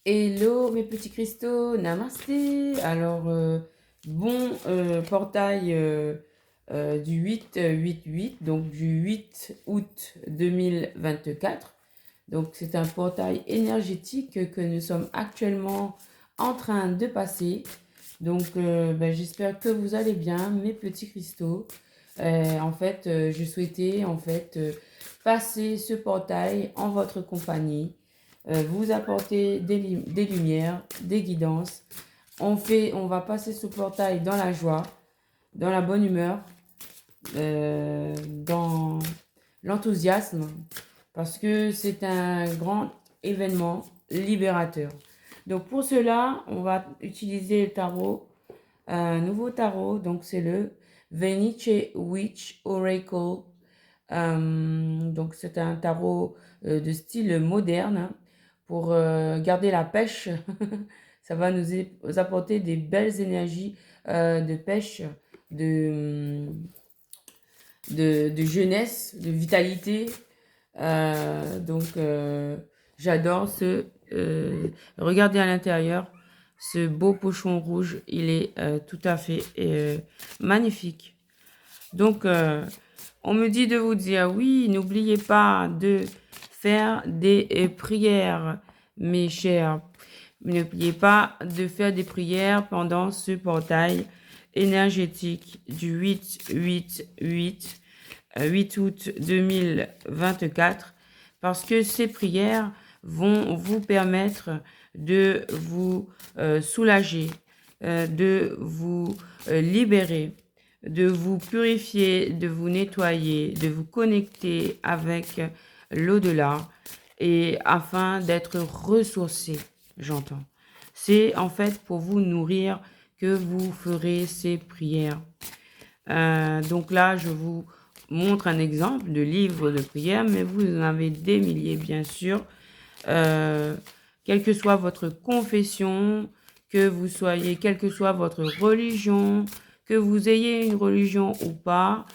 Hello mes petits cristaux, namasté. Alors, portail du 8-8-8, donc du 8 août 2024. Donc, c'est un portail énergétique que nous sommes actuellement en train de passer. Donc, j'espère que vous allez bien, mes petits cristaux. Je souhaitais passer ce portail en votre compagnie, vous apporter des lumières, des guidances. On va passer ce portail dans la joie, dans la bonne humeur, dans l'enthousiasme, parce que c'est un grand événement libérateur. Donc pour cela, on va utiliser le tarot, un nouveau tarot, donc c'est le Venice Witch Oracle. Donc c'est un tarot de style moderne, hein, pour garder la pêche. Ça va nous apporter des belles énergies de pêche, de, de jeunesse, de vitalité. J'adore regardez à l'intérieur, ce beau pochon rouge, il est tout à fait magnifique. Donc, on me dit de vous dire, oui, n'oubliez pas de faire des prières, mes chers. N'oubliez pas de faire des prières pendant ce portail énergétique du 8 août 2024, parce que ces prières vont vous permettre de vous soulager, de vous libérer, de vous purifier, de vous nettoyer, de vous connecter avec l'au-delà, et afin d'être ressourcé, j'entends. C'est en fait pour vous nourrir que vous ferez ces prières. Donc là, je vous montre un exemple de livre de prière, mais vous en avez des milliers, bien sûr. Euh, Quelle que soit votre confession, que vous soyez, quelle que soit votre religion, que vous ayez une religion ou pas,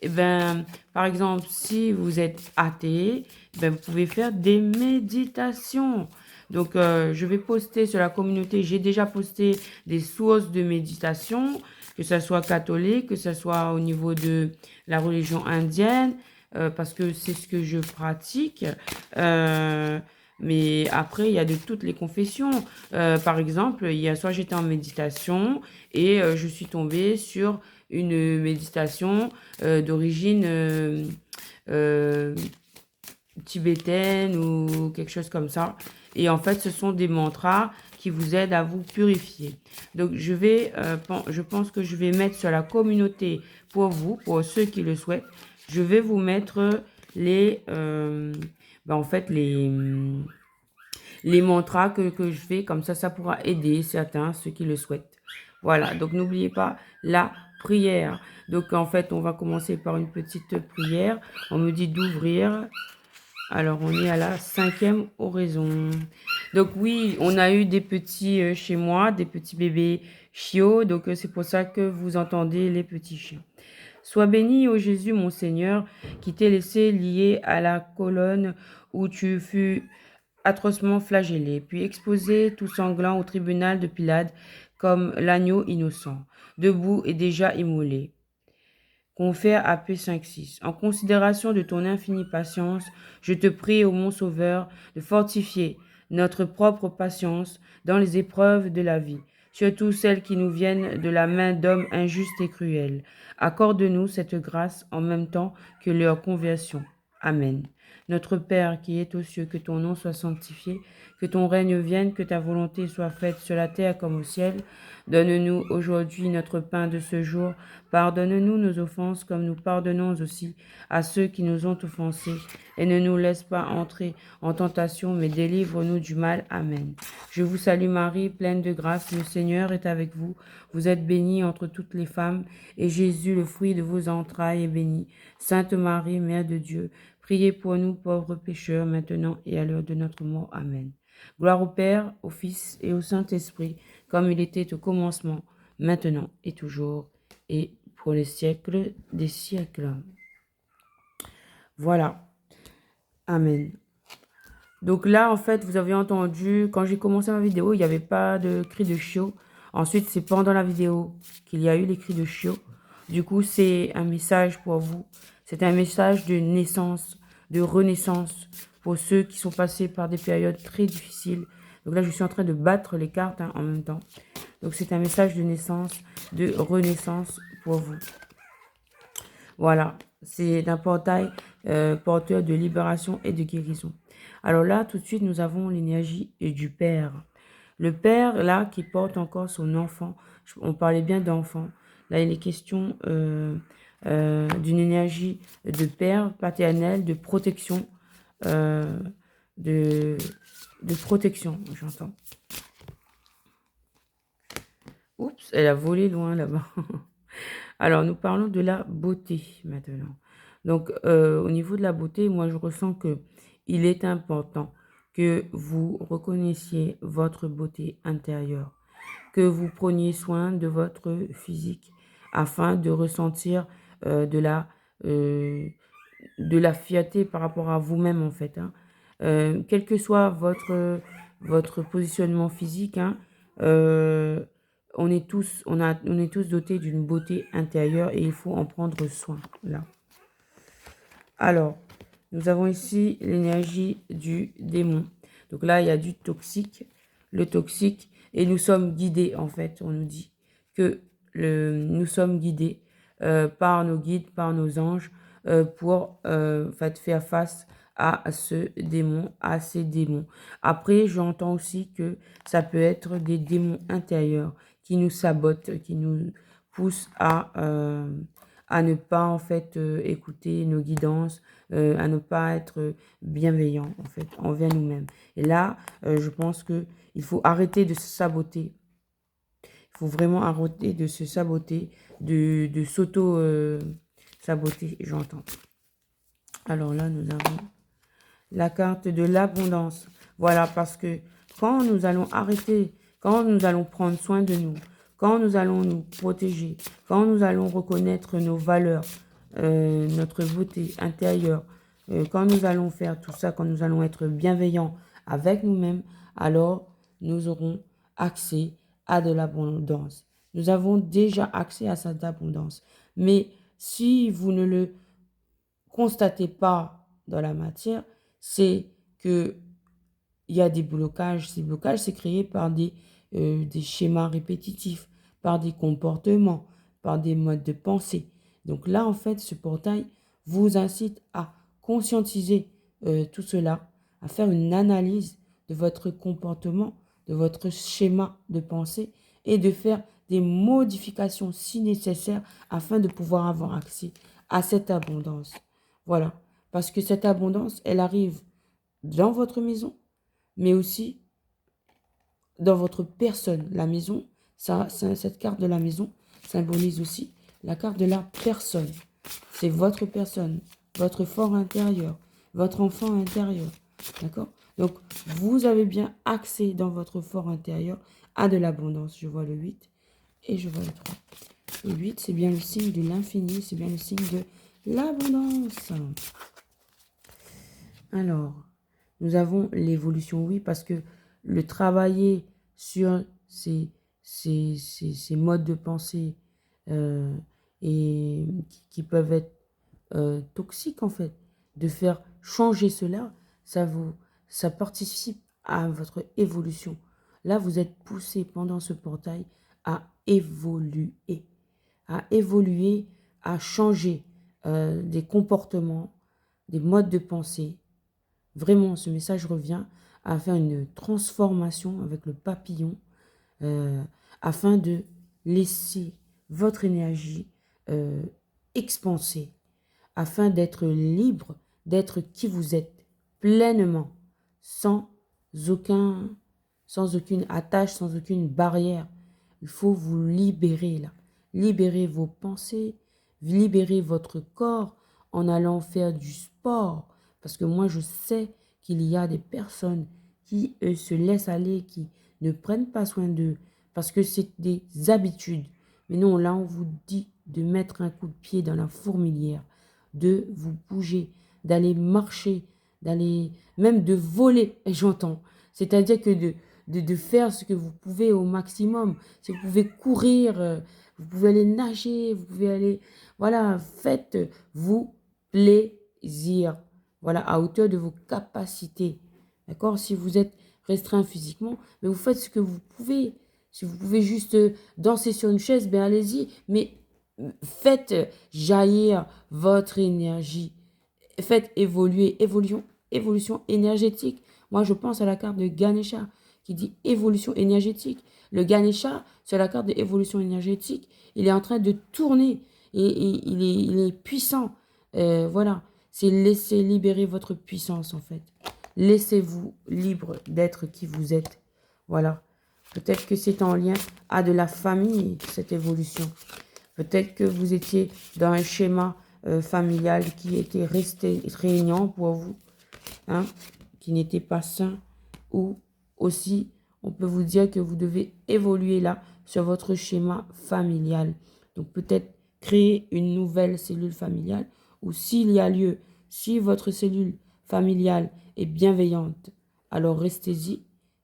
eh ben, par exemple, si vous êtes athée, eh ben, vous pouvez faire des méditations. Donc, je vais poster sur la communauté, j'ai déjà posté des sources de méditation, que ce soit catholique, que ce soit au niveau de la religion indienne, parce que c'est ce que je pratique. Mais après, il y a de toutes les confessions. Par exemple, hier soir, j'étais en méditation et je suis tombée sur une méditation d'origine euh, tibétaine ou quelque chose comme ça. Et en fait, ce sont des mantras qui vous aident à vous purifier. Donc, je pense que je vais mettre sur la communauté pour vous, pour ceux qui le souhaitent, je vais vous mettre les, en fait, les mantras que je fais. Comme ça pourra aider certains, ceux qui le souhaitent. Voilà, donc n'oubliez pas la prière. Donc, en fait, on va commencer par une petite prière. On me dit d'ouvrir. Alors, on est à la 5e oraison. Donc, oui, on a eu des petits chez moi, des petits bébés chiots. Donc, c'est pour ça que vous entendez les petits chiens. Sois béni, ô Jésus, mon Seigneur, qui t'est laissé lié à la colonne où tu fus atrocement flagellé, puis exposé tout sanglant au tribunal de Pilate comme l'agneau innocent, debout et déjà immolé. Confère à P5-6. En considération de ton infinie patience, je te prie, ô mon Sauveur, de fortifier notre propre patience dans les épreuves de la vie, surtout celles qui nous viennent de la main d'hommes injustes et cruels. Accorde-nous cette grâce en même temps que leur conversion. Amen. Notre Père qui es aux cieux, que ton nom soit sanctifié, que ton règne vienne, que ta volonté soit faite sur la terre comme au ciel. Donne-nous aujourd'hui notre pain de ce jour. Pardonne-nous nos offenses comme nous pardonnons aussi à ceux qui nous ont offensés. Et ne nous laisse pas entrer en tentation, mais délivre-nous du mal. Amen. Je vous salue Marie, pleine de grâce, le Seigneur est avec vous. Vous êtes bénie entre toutes les femmes, et Jésus, le fruit de vos entrailles, est béni. Sainte Marie, Mère de Dieu, priez pour nous pauvres pécheurs, maintenant et à l'heure de notre mort. Amen. Gloire au Père, au Fils et au Saint-Esprit, comme il était au commencement, maintenant et toujours, et pour les siècles des siècles. Voilà. Amen. Donc là, en fait, vous avez entendu, quand j'ai commencé ma vidéo, il n'y avait pas de cri de chiot. Ensuite, c'est pendant la vidéo qu'il y a eu les cris de chiot. Du coup, c'est un message pour vous. C'est un message de naissance, de renaissance pour ceux qui sont passés par des périodes très difficiles. Donc là, je suis en train de battre les cartes en même temps. Donc c'est un message de naissance, de renaissance pour vous. Voilà, c'est un portail porteur de libération et de guérison. Alors là, tout de suite, nous avons l'énergie du Père. Le Père, là, qui porte encore son enfant. On parlait bien d'enfant. Là, il est question d'une énergie de Père paternel, de protection. euh, de, de protection, j'entends. Oups, elle a volé loin là-bas. Alors, nous parlons de la beauté maintenant. Donc, au niveau de la beauté, moi, je ressens que il est important que vous reconnaissiez votre beauté intérieure, que vous preniez soin de votre physique afin de ressentir euh, de la, euh, de la fierté par rapport à vous-même, en fait, hein. Quel que soit votre positionnement physique, hein, euh, on est tous dotés d'une beauté intérieure et il faut en prendre soin, là. Alors, nous avons ici l'énergie du démon. Donc là, il y a du toxique, le toxique, et nous sommes guidés, en fait, on nous dit que nous sommes guidés par nos guides, par nos anges, pour en fait, faire face à ce démon, à ces démons. Après, j'entends aussi que ça peut être des démons intérieurs qui nous sabotent, qui nous poussent à ne pas en fait écouter nos guidances, à ne pas être bienveillant en fait envers nous-mêmes. Et là, je pense que il faut arrêter de se saboter. Il faut vraiment arrêter de se saboter, de s'auto-saboter, j'entends. Alors là, nous avons la carte de l'abondance. Voilà, parce que quand nous allons arrêter, quand nous allons prendre soin de nous, quand nous allons nous protéger, quand nous allons reconnaître nos valeurs, notre beauté intérieure, quand nous allons faire tout ça, quand nous allons être bienveillants avec nous-mêmes, alors nous aurons accès à de l'abondance. Nous avons déjà accès à cette abondance. Mais si vous ne le constatez pas dans la matière, c'est que il y a des blocages. Ces blocages, c'est créé par des schémas répétitifs, par des comportements, par des modes de pensée. Donc là, en fait, ce portail vous incite à conscientiser tout cela, à faire une analyse de votre comportement, de votre schéma de pensée et de faire des modifications si nécessaires afin de pouvoir avoir accès à cette abondance. Voilà. Parce que cette abondance, elle arrive dans votre maison, mais aussi dans votre personne. La maison, cette carte de la maison symbolise aussi la carte de la personne. C'est votre personne, votre fort intérieur, votre enfant intérieur. D'accord? Donc, vous avez bien accès dans votre fort intérieur à de l'abondance. Je vois le 8 et je vois le 3. Le 8, c'est bien le signe de l'infini, c'est bien le signe de l'abondance. Alors, nous avons l'évolution, oui, parce que le travailler sur ces modes de pensée euh, et qui peuvent être toxiques, en fait, de faire changer cela, ça participe à votre évolution. Là, vous êtes poussé pendant ce portail à évoluer, à changer des comportements, des modes de pensée. Vraiment, ce message revient à faire une transformation avec le papillon euh, afin de laisser votre énergie euh, expanser, afin d'être libre, d'être qui vous êtes pleinement, sans aucun, sans aucune attache, sans aucune barrière. Il faut vous libérer là, libérer vos pensées, libérer votre corps en allant faire du sport. Parce que moi, je sais qu'il y a des personnes qui se laissent aller, qui ne prennent pas soin d'eux, parce que c'est des habitudes. Mais non, là, on vous dit de mettre un coup de pied dans la fourmilière, de vous bouger, d'aller marcher, d'aller, même de voler, j'entends. C'est-à-dire que de faire ce que vous pouvez au maximum. Si vous pouvez courir, vous pouvez aller nager, vous pouvez aller, voilà, faites-vous plaisir. Voilà, à hauteur de vos capacités. D'accord? Si vous êtes restreint physiquement, mais vous faites ce que vous pouvez. Si vous pouvez juste danser sur une chaise, ben allez-y. Mais faites jaillir votre énergie. Faites évoluer, évolution énergétique. Moi, je pense à la carte de Ganesha qui dit évolution énergétique. Le Ganesha, sur la carte de évolution énergétique, il est en train de tourner et il est puissant. Voilà, c'est laisser libérer votre puissance en fait. Laissez-vous libre d'être qui vous êtes. Voilà. Peut-être que c'est en lien à de la famille, cette évolution. Peut-être que vous étiez dans un schéma familial qui était resté régnant pour vous, hein, qui n'était pas sain. Ou aussi, on peut vous dire que vous devez évoluer là sur votre schéma familial. Donc peut-être créer une nouvelle cellule familiale ou s'il y a lieu, si votre cellule familiale est bienveillante, alors restez-y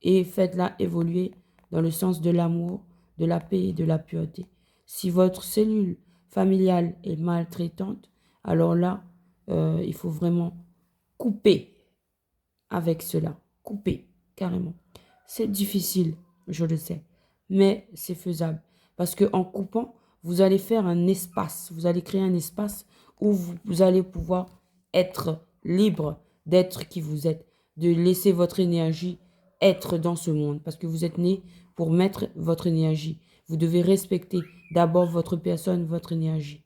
et faites-la évoluer dans le sens de l'amour, de la paix et de la pureté. Si votre cellule familiale est maltraitante, alors là, il faut vraiment couper avec cela. Couper, carrément. C'est difficile, je le sais, mais c'est faisable. Parce qu'en coupant, vous allez faire un espace, vous allez créer un espace où vous allez pouvoir être libre d'être qui vous êtes, de laisser votre énergie être dans ce monde. Parce que vous êtes né pour mettre votre énergie. Vous devez respecter d'abord votre personne, votre énergie.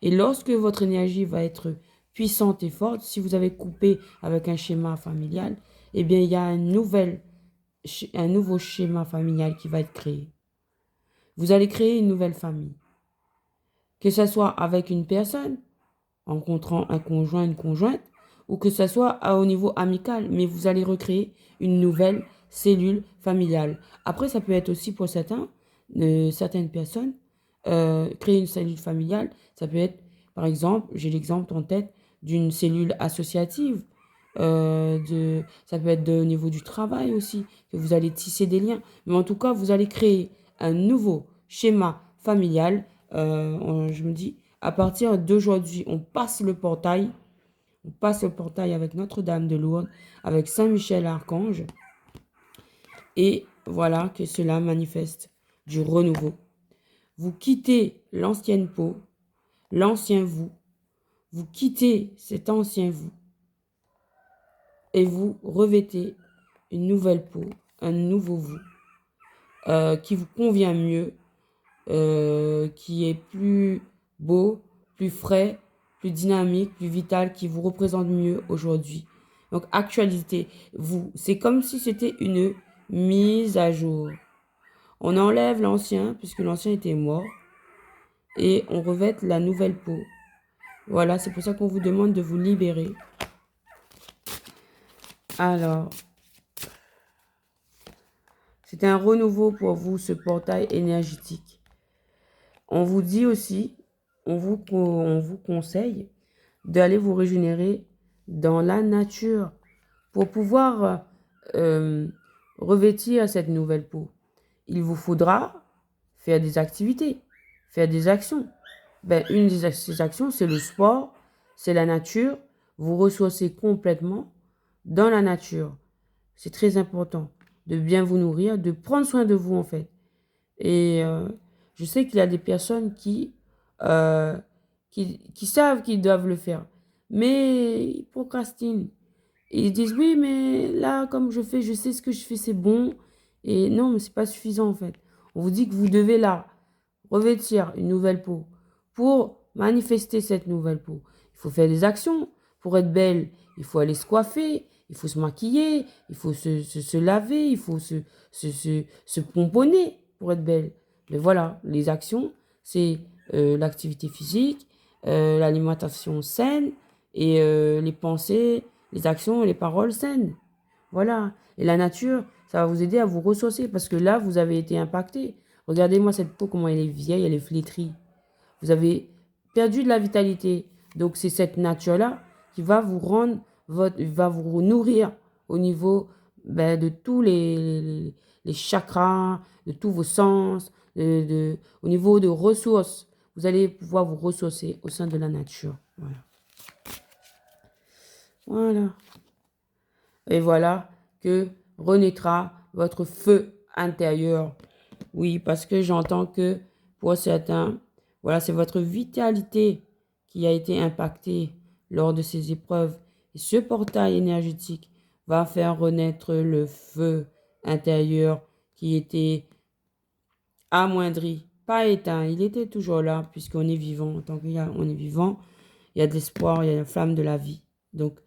Et lorsque votre énergie va être puissante et forte, si vous avez coupé avec un schéma familial, eh bien, il y a un nouveau schéma familial qui va être créé. Vous allez créer une nouvelle famille. Que ce soit avec une personne, rencontrant un conjoint, une conjointe, ou que ce soit au niveau amical, mais vous allez recréer une nouvelle cellule familiale. Après, ça peut être aussi pour certaines personnes, créer une cellule familiale, ça peut être, par exemple, j'ai l'exemple en tête d'une cellule associative, ça peut être au niveau du travail aussi, que vous allez tisser des liens. Mais en tout cas, vous allez créer un nouveau schéma familial. Je me dis, à partir d'aujourd'hui, on passe le portail. On passe le portail avec Notre-Dame de Lourdes, avec Saint-Michel Archange. Et voilà que cela manifeste du renouveau. Vous quittez l'ancienne peau, l'ancien vous. Vous quittez cet ancien vous. Et vous revêtez une nouvelle peau, un nouveau vous, qui vous convient mieux, qui est plus beau, plus frais, plus dynamique, plus vital, qui vous représente mieux aujourd'hui. Donc, actualité, c'est comme si c'était une mise à jour. On enlève l'ancien, puisque l'ancien était mort, et on revêt la nouvelle peau. Voilà, c'est pour ça qu'on vous demande de vous libérer. Alors, c'est un renouveau pour vous, ce portail énergétique. On vous dit aussi, on vous conseille d'aller vous régénérer dans la nature pour pouvoir revêtir cette nouvelle peau. Il vous faudra faire des activités, faire des actions. Une de ces actions, c'est le sport, c'est la nature. Vous ressourcez complètement dans la nature. C'est très important de bien vous nourrir, de prendre soin de vous en fait. Et je sais qu'il y a des personnes qui savent qu'ils doivent le faire, mais ils procrastinent. Et ils disent oui, mais là, comme je fais, je sais ce que je fais, c'est bon. Et non, mais c'est pas suffisant en fait. On vous dit que vous devez là revêtir une nouvelle peau. Pour manifester cette nouvelle peau, il faut faire des actions. Pour être belle, il faut aller se coiffer, il faut se maquiller, il faut se laver, il faut se pomponner pour être belle. Mais voilà, les actions, c'est l'activité physique, l'alimentation saine et les pensées, les actions et les paroles saines. Voilà. Et la nature, ça va vous aider à vous ressourcer parce que là, vous avez été impacté. Regardez-moi cette peau, comment elle est vieille, elle est flétrie. Vous avez perdu de la vitalité. Donc, c'est cette nature-là qui va vous rendre va vous nourrir au niveau de tous les chakras, de tous vos sens, au niveau de ressources. Vous allez pouvoir vous ressourcer au sein de la nature. Voilà. Voilà. Et voilà que renaîtra votre feu intérieur. Oui, parce que j'entends que pour certains, voilà, c'est votre vitalité qui a été impactée lors de ces épreuves. Et ce portail énergétique va faire renaître le feu intérieur qui était amoindri, pas éteint. Il était toujours là puisqu'on est vivant. Tant qu'on est vivant, il y a de l'espoir, il y a la flamme de la vie. Donc,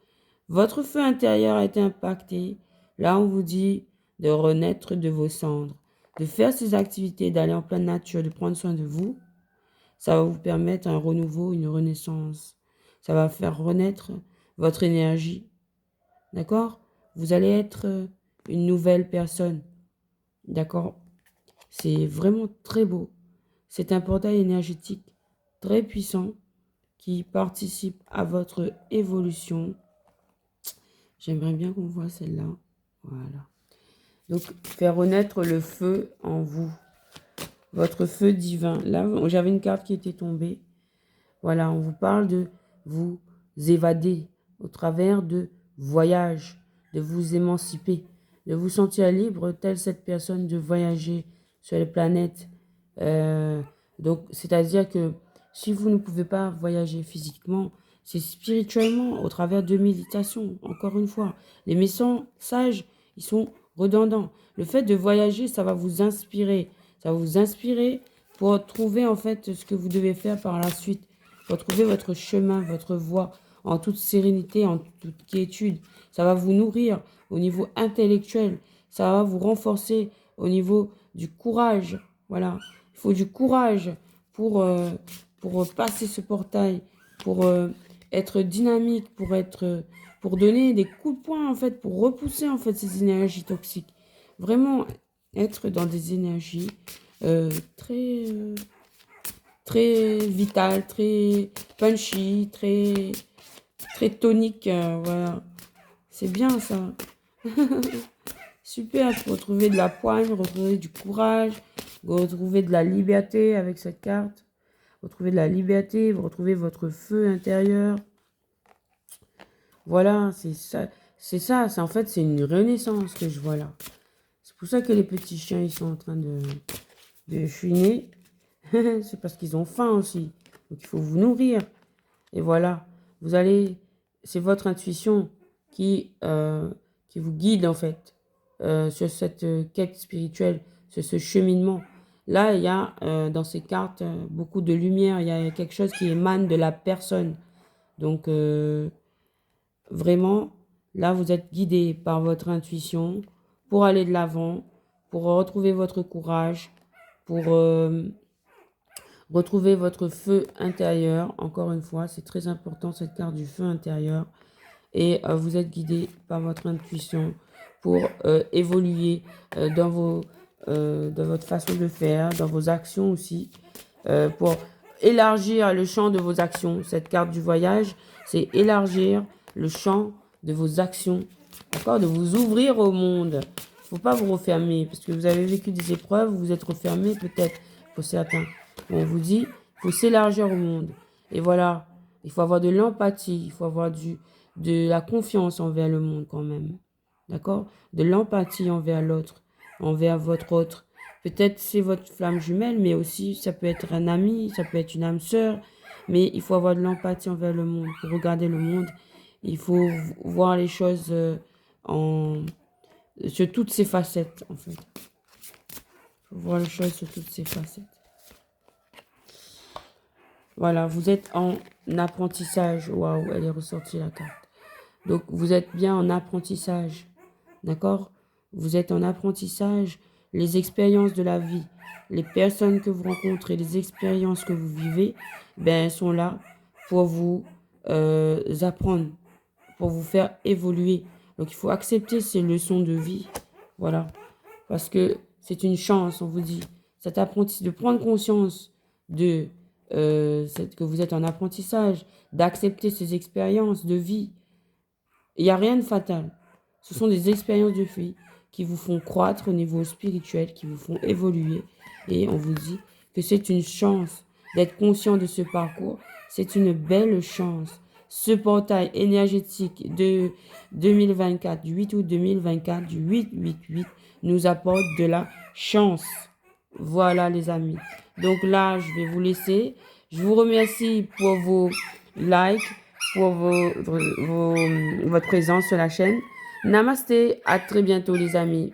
votre feu intérieur a été impacté. Là, on vous dit de renaître de vos cendres, de faire ces activités, d'aller en pleine nature, de prendre soin de vous. Ça va vous permettre un renouveau, une renaissance. Ça va faire renaître votre énergie. D'accord? Vous allez être une nouvelle personne. D'accord? C'est vraiment très beau. C'est un portail énergétique très puissant qui participe à votre évolution. J'aimerais bien qu'on voit celle-là. Voilà. Donc, faire renaître le feu en vous. Votre feu divin. Là, j'avais une carte qui était tombée. Voilà, on vous parle de vous évader au travers de voyages, de vous émanciper, de vous sentir libre, telle cette personne, de voyager sur les planètes. Donc, c'est-à-dire que si vous ne pouvez pas voyager physiquement, c'est spirituellement, au travers de méditation, encore une fois. Les messages, ils sont redondants. Le fait de voyager, ça va vous inspirer. Ça va vous inspirer pour trouver en fait ce que vous devez faire par la suite. Pour trouver votre chemin, votre voie en toute sérénité, en toute quiétude. Ça va vous nourrir au niveau intellectuel. Ça va vous renforcer au niveau du courage. Voilà. Il faut du courage pour passer ce portail, pour être dynamique, pour donner des coups de poing, en fait, pour repousser, en fait, ces énergies toxiques. Vraiment être dans des énergies très, très vitales, très punchy, très toniques. Voilà. C'est bien, ça. Super, retrouver de la poigne, retrouver du courage, retrouver de la liberté avec cette carte. Retrouver de la liberté, retrouver votre feu intérieur. Voilà, c'est ça. En fait, c'est une renaissance que je vois là. C'est pour ça que les petits chiens, ils sont en train de chouiner. C'est parce qu'ils ont faim aussi. Donc, il faut vous nourrir. Et voilà, vous allez... C'est votre intuition qui vous guide, en fait, sur cette quête spirituelle, sur ce cheminement. Là, il y a dans ces cartes beaucoup de lumière. Il y a quelque chose qui émane de la personne. Donc, vraiment, là, vous êtes guidé par votre intuition pour aller de l'avant, pour retrouver votre courage, pour retrouver votre feu intérieur. Encore une fois, c'est très important cette carte du feu intérieur. Et vous êtes guidé par votre intuition pour évoluer dans votre façon de faire, dans vos actions aussi, pour élargir le champ de vos actions. Cette carte du voyage, c'est élargir le champ de vos actions, d'accord, de vous ouvrir au monde. Il ne faut pas vous refermer, parce que vous avez vécu des épreuves, vous êtes refermé peut-être pour certains. On vous dit, il faut s'élargir au monde. Et voilà, il faut avoir de l'empathie, il faut avoir de la confiance envers le monde quand même. D'accord? De l'empathie envers l'autre, envers votre autre. Peut-être c'est votre flamme jumelle, mais aussi ça peut être un ami, ça peut être une âme sœur. Mais il faut avoir de l'empathie envers le monde. Pour regarder le monde, il faut voir les choses sur toutes ses facettes, en fait. Il faut voir les choses sur toutes ses facettes. Voilà, vous êtes en apprentissage. Waouh, elle est ressortie la carte. Donc, vous êtes bien en apprentissage. D'accord? Vous êtes en apprentissage. Les expériences de la vie, les personnes que vous rencontrez, les expériences que vous vivez, ben, elles sont là pour vous apprendre, pour vous faire évoluer. Donc, il faut accepter ces leçons de vie. Voilà. Parce que c'est une chance, on vous dit. Cet apprentissage, de prendre conscience de que vous êtes en apprentissage, d'accepter ces expériences de vie. Il n'y a rien de fatal. Ce sont des expériences de vie qui vous font croître au niveau spirituel, qui vous font évoluer. Et on vous dit que c'est une chance d'être conscient de ce parcours. C'est une belle chance. Ce portail énergétique de 2024, du 8 août 2024, du 888, nous apporte de la chance. Voilà les amis. Donc là, je vais vous laisser. Je vous remercie pour vos likes, pour votre présence sur la chaîne. Namasté, à très bientôt les amis.